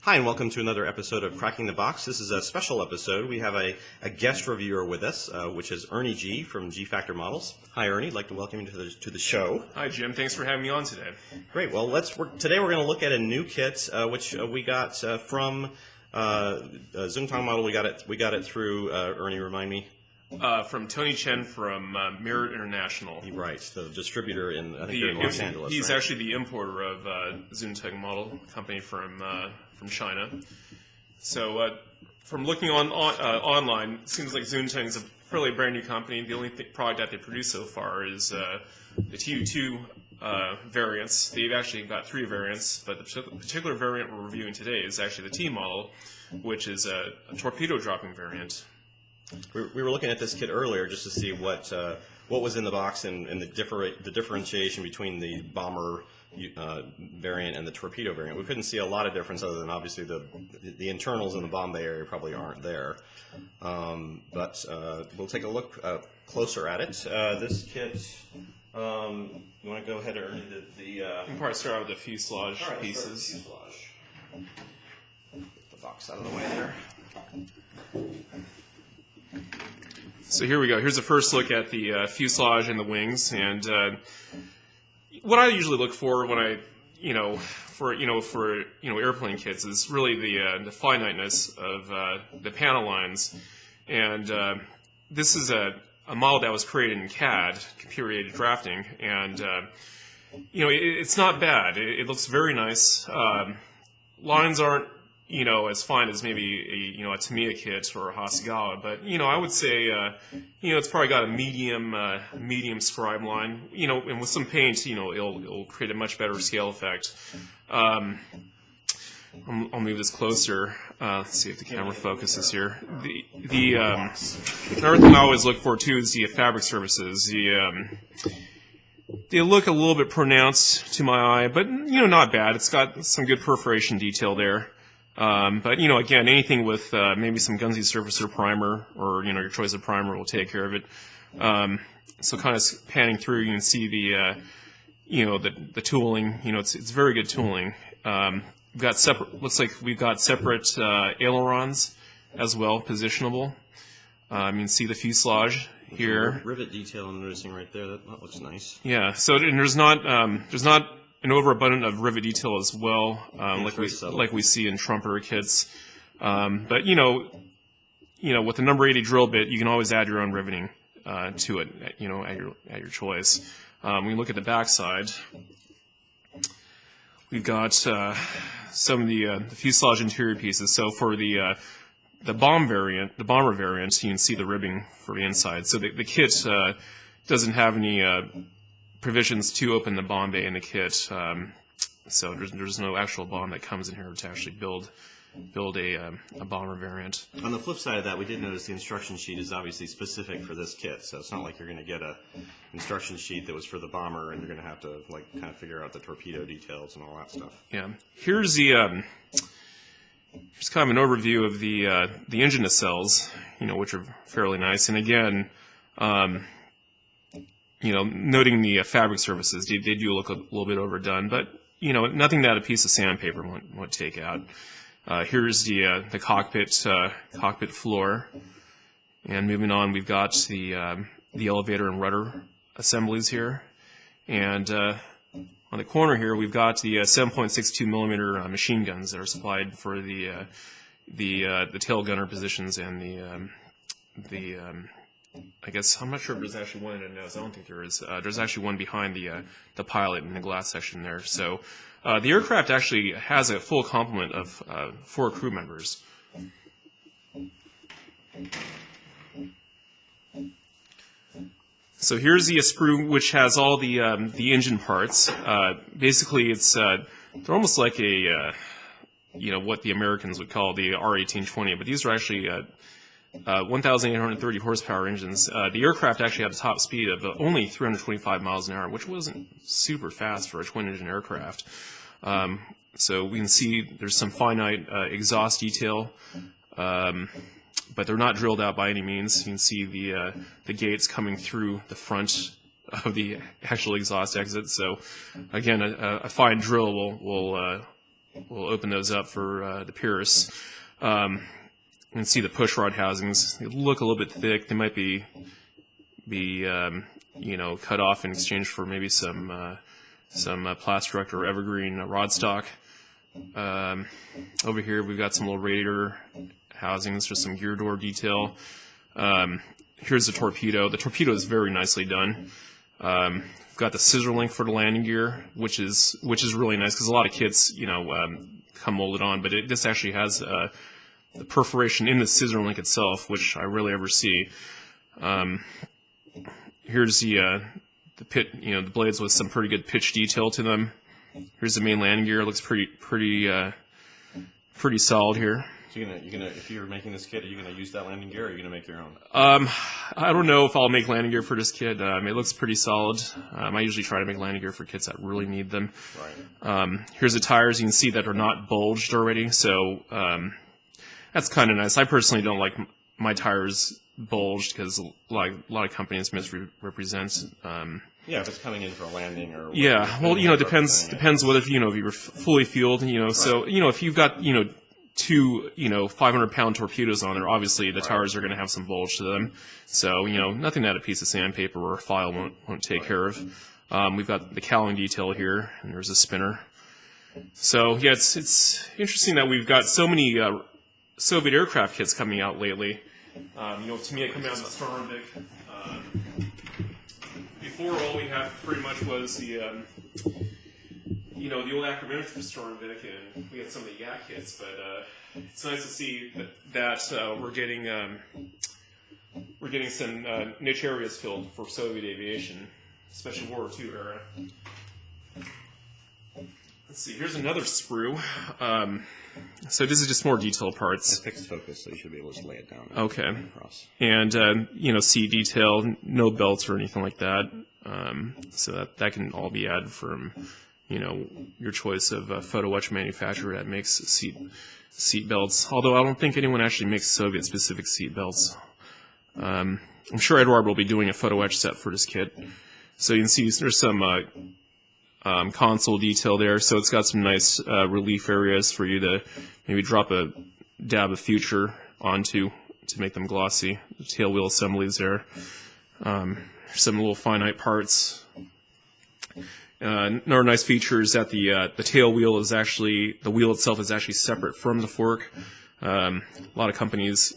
Hi, and welcome to another episode of Cracking the Box. This is a special episode. We have a guest reviewer with us, which is Ernie Gee from G Factor Models. Hi, Ernie. I'd like to welcome you to the show. Hi, Jim. Thanks for having me on today. Great. Well, today we're going to look at a new kit, which we got from Xuntong model. We got it through Ernie. Remind me. From Tony Chen from Merit International. Right, the distributor in here in Los Angeles. He's right? actually the importer of Xuntong model company from China. So from looking online, it seems like Xuntong is a fairly brand new company. The only product that they produce so far is the Tu-2T variants. They've actually got 3 variants, but the particular variant we're reviewing today is actually the T model, which is a torpedo dropping variant. We were looking at this kit earlier just to see what was in the box and the differentiation between the bomber variant and the torpedo variant. We couldn't see a lot of difference other than obviously the internals in the bomb bay area probably aren't there. But we'll take a look closer at it. This kit, you want to go ahead and we can probably start out with the fuselage pieces. Get the box out of the way there. So here we go. Here's a first look at the fuselage and the wings, and what I usually look for when I, for airplane kits is really the finiteness of the panel lines, and this is a model that was created in CAD, computer-aided drafting, and it's not bad. It looks very nice. Lines aren't as fine as maybe a Tamiya kit or a Hasegawa, but I would say it's probably got a medium scribe line, and with some paint, it'll create a much better scale effect. I'll move this closer. Let's see if the camera focuses here. Another thing I always look for too is the fabric surfaces. They look a little bit pronounced to my eye, but not bad. It's got some good perforation detail there. But again, anything with maybe some Gunzy surfacer primer or your choice of primer will take care of it. So kind of panning through, you can see the tooling. It's very good tooling. We've got separate. Looks like we've got separate ailerons as well, positionable. You can see the fuselage here. Rivet detail I'm noticing right there. That looks nice. Yeah. So and there's not an overabundance of rivet detail as well, like we see in trumpeter kits. But with the number 80 drill bit, you can always add your own riveting to it. At your choice. When you look at the back side, we've got some of the fuselage interior pieces. So for the bomber variant, you can see the ribbing for the inside. So the kit doesn't have any provisions to open the bomb bay in the kit, so there's no actual bomb that comes in here to actually build a bomber variant. On the flip side of that, we did notice the instruction sheet is obviously specific for this kit, so it's not like you're going to get a instruction sheet that was for the bomber and you're going to have to kind of figure out the torpedo details and all that stuff. Yeah, here's here's kind of an overview of the engine nacelles, which are fairly nice, and again. Noting the fabric surfaces, they do look a little bit overdone, but nothing that a piece of sandpaper won't take out. Here's the cockpit floor, and moving on, we've got the elevator and rudder assemblies here, and on the corner here, we've got the 7.62 millimeter machine guns that are supplied for the tail gunner positions and the I guess I'm not sure if there's actually one in the nose. I don't think there is. There's actually one behind the pilot in the glass section there. So the aircraft actually has a full complement of 4 crew members. So here's the Sprue, which has all the engine parts. Basically, it's they're almost like a what the Americans would call the R1820, but these are actually 1,830 horsepower engines. The aircraft actually had a top speed of only 325 miles an hour, which wasn't super fast for a twin-engine aircraft. So we can see there's some finite exhaust detail, but they're not drilled out by any means. You can see the gates coming through the front of the actual exhaust exit. So again, a fine drill will we'll open those up for the purists. You can see the push rod housings. They look a little bit thick. They might be cut off in exchange for maybe some Plastruct or Evergreen rod stock. Over here we've got some little radiator housings, just some gear door detail. Here's the torpedo. The torpedo is very nicely done. We've got the scissor link for the landing gear, which is really nice because a lot of kits, come molded on, but this actually has the perforation in the scissor link itself, which I rarely ever see. Here's the the blades with some pretty good pitch detail to them. Here's the main landing gear. It looks pretty solid here. So you're gonna if you're making this kit, are you gonna use that landing gear, or are you gonna make your own? I don't know if I'll make landing gear for this kit. It looks pretty solid. I usually try to make landing gear for kits that really need them. Right. Here's the tires. You can see that they're not bulged already, so that's kind of nice. I personally don't like my tires bulged because a lot of companies misrepresent. Yeah, if it's coming in for a landing or. Yeah, well, depends whether if you're fully fueled, Right. So if you've got two 500-pound torpedoes on there, obviously the tires are going to have some bulge to them. So nothing that a piece of sandpaper or a file won't take care of. We've got the cowling detail here, and there's a spinner. So yeah, it's interesting that we've got so many Soviet aircraft kits coming out lately. To me, it comes down to Stormvik. Before, all we had pretty much was the the old acronym for Stormvik, and we had some of the Yak kits. But it's nice to see that we're getting some niche areas filled for Soviet aviation, especially World War II era. Let's see. Here's another sprue. So this is just more detailed parts. It's fixed focus, so you should be able to just lay it down. Okay. Across. And seat detail, no belts or anything like that. So that can all be added from your choice of a photo etch manufacturer that makes seat belts. Although I don't think anyone actually makes Soviet specific seat belts. I'm sure Eduard will be doing a photo etch set for this kit. So you can see there's some console detail there, so it's got some nice relief areas for you to maybe drop a dab of future onto to make them glossy. The tail wheel assemblies there. Some little finite parts. Another nice feature is that the tail wheel is actually, the wheel itself is actually separate from the fork. A lot of companies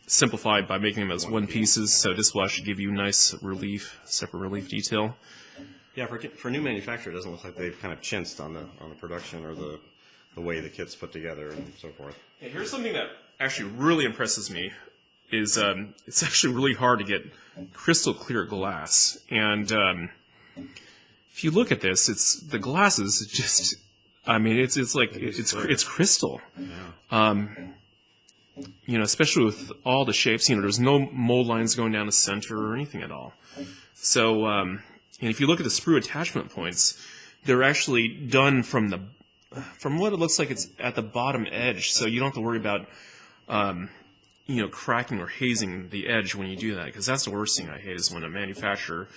simplified by making them as one pieces, so this will actually give you nice relief, separate relief detail. Yeah, for new manufacturer, it doesn't look like they've kind of chinsed on the production or the way the kit's put together and so forth. Yeah, here's something that actually really impresses me. Is it's actually really hard to get crystal clear glass, and if you look at this, the glass is just, it's crystal. Yeah. Especially with all the shapes, there's no mold lines going down the center or anything at all. So, and if you look at the sprue attachment points, they're actually done from what it looks like it's at the bottom edge, so you don't have to worry about cracking or hazing the edge when you do that, because that's the worst thing I hate is when a manufacturer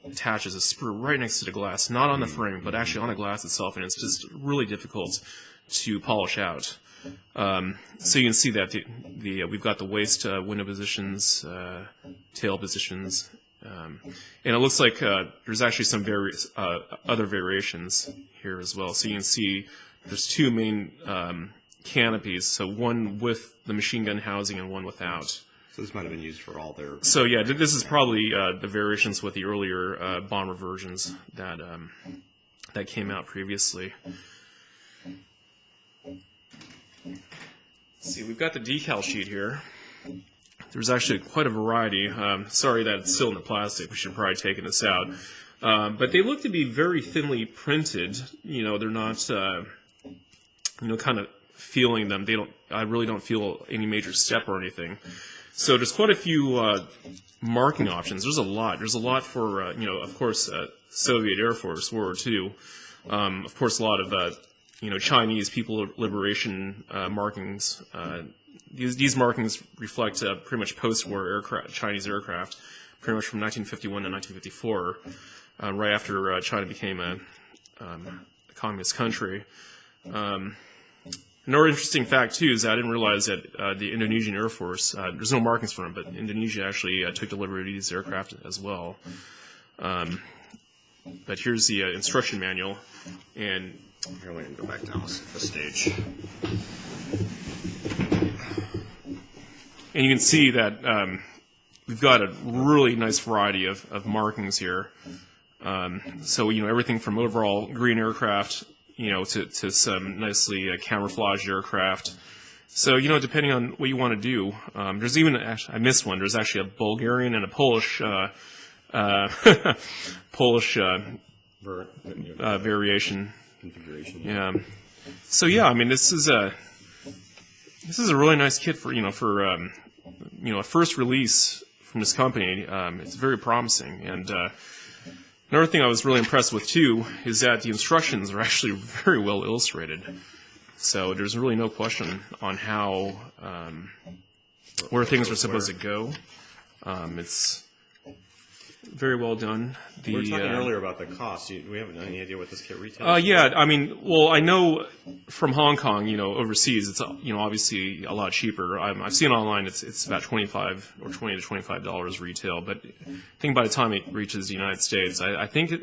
attaches a sprue right next to the glass, not on the frame, but actually on the glass itself, and it's just really difficult to polish out. So you can see that we've got the waist window positions, tail positions, and it looks like there's actually some other variations here as well. So you can see there's two main canopies, so one with the machine gun housing and one without. So this might have been used for all their... So yeah, this is probably the variations with the earlier bomber versions that came out previously. Let's see, we've got the decal sheet here. There's actually quite a variety. Sorry that it's still in the plastic. We should probably take this out. But they look to be very thinly printed. They're not, kind of feeling them. I really don't feel any major step or anything. So there's quite a few marking options. There's a lot. There's a lot for, of course, Soviet Air Force, World War II. Of course, a lot of, Chinese People Liberation markings. These markings reflect pretty much post-war Chinese aircraft, pretty much from 1951 to 1954, right after China became a communist country. Another interesting fact, too, is I didn't realize that the Indonesian Air Force, there's no markings for them, but Indonesia actually took delivery of these aircraft as well. But here's the instruction manual, and Here, we can go back down the stage. And you can see that we've got a really nice variety of markings here. So, everything from overall green aircraft, to some nicely camouflaged aircraft. So, depending on what you want to do, there's even, I missed one, there's actually a Bulgarian and a Polish variation. Configuration. Yeah. So, I mean, this is a really nice kit for, a first release from this company. It's very promising. And another thing I was really impressed with, too, is that the instructions are actually very well illustrated. So there's really no question on how, where things are supposed to go. It's very well done. We were talking earlier about the cost. Do we have any idea what this kit retails? Yeah, I mean, well, I know from Hong Kong, overseas, it's obviously a lot cheaper. I've seen online it's about $25 or $20 to $25 retail, but I think by the time it reaches the United States, I think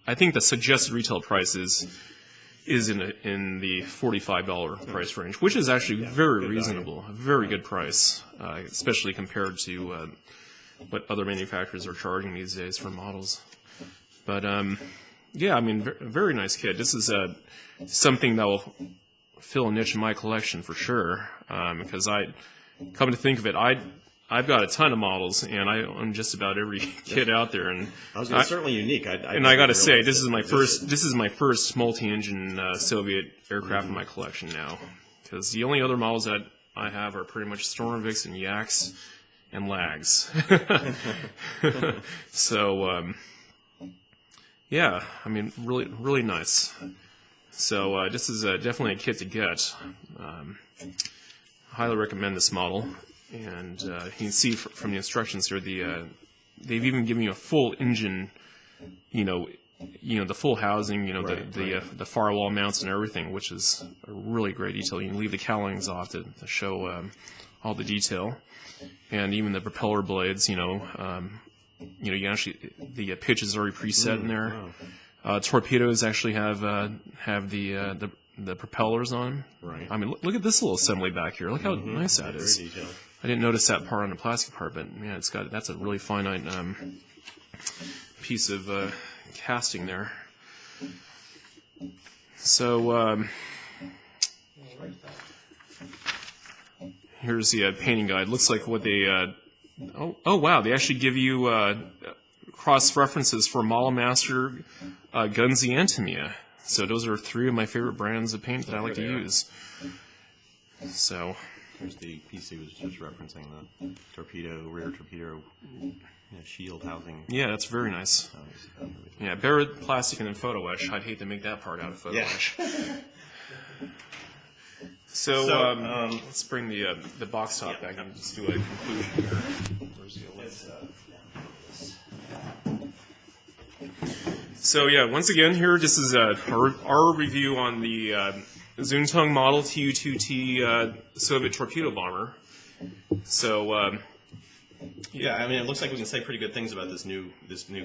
I think the suggested retail price is in the $45 price range, which is actually very reasonable, a very good price, especially compared to what other manufacturers are charging these days for models. But I mean, very nice kit. This is something that will fill a niche in my collection for sure. Because come to think of it, I've got a ton of models, and I own just about every kit out there. And it's certainly unique. I got to say, this is my first multi-engine Soviet aircraft in my collection now. Because the only other models that I have are pretty much Stormviks and Yaks and Lags. So, I mean, really, really nice. So this is definitely a kit to get. Highly recommend this model. And you can see from the instructions here, they've even given you a full engine, the full housing, the firewall mounts and everything, which is a really great detail. You can leave the cowlings off to show all the detail. And even the propeller blades, you actually, the pitch is already preset in there. Wow. Torpedoes actually have the propellers on them. Right. I mean, look at this little assembly back here. Look how nice that is. Very detailed. I didn't notice that part on the plastic part, but man, that's a really finite piece of casting there. So here's the painting guide. Looks like what they oh wow, they actually give you cross references for Model Master, Gunzi, and Tamiya. So those are three of my favorite brands of paint that I like to use. So here's the piece he was just referencing, the torpedo, rear torpedo shield housing. Yeah, that's very nice. Yeah, bare plastic and then photo etch. I'd hate to make that part out of photo etch. So let's bring the box top back and just do a conclusion here. Where's the list? So once again here, this is our review on the Xuntong model Tu-2T Soviet torpedo bomber. So I mean, it looks like we can say pretty good things about this new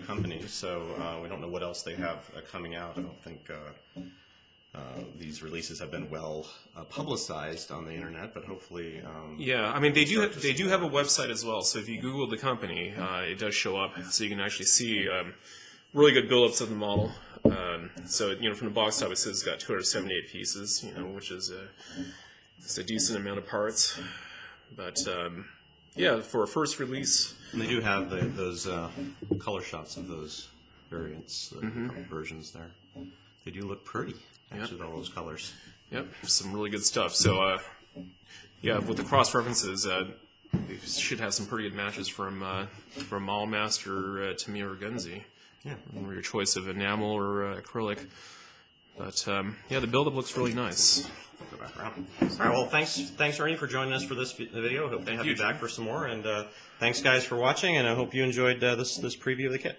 company. So we don't know what else they have coming out. I don't think these releases have been well publicized on the internet, but hopefully. I mean, they do have a website as well. So if you Google the company, it does show up, so you can actually see really good build-ups of the model. So from the box top, it says it's got 278 pieces, which is a decent amount of parts. But for a first release, and they do have those color shots of those variants, versions there. They do look pretty. Actually, with all those colors. Yep, some really good stuff. So, with the cross references, we should have some pretty good matches from Model Master, Tamiya, or Gunzi. Yeah, or your choice of enamel or acrylic. But the build-up looks really nice. Go back around. All right. Well, thanks, Ernie, for joining us for this video. I hope to have you back for some more. And thanks, guys, for watching. And I hope you enjoyed this preview of the kit.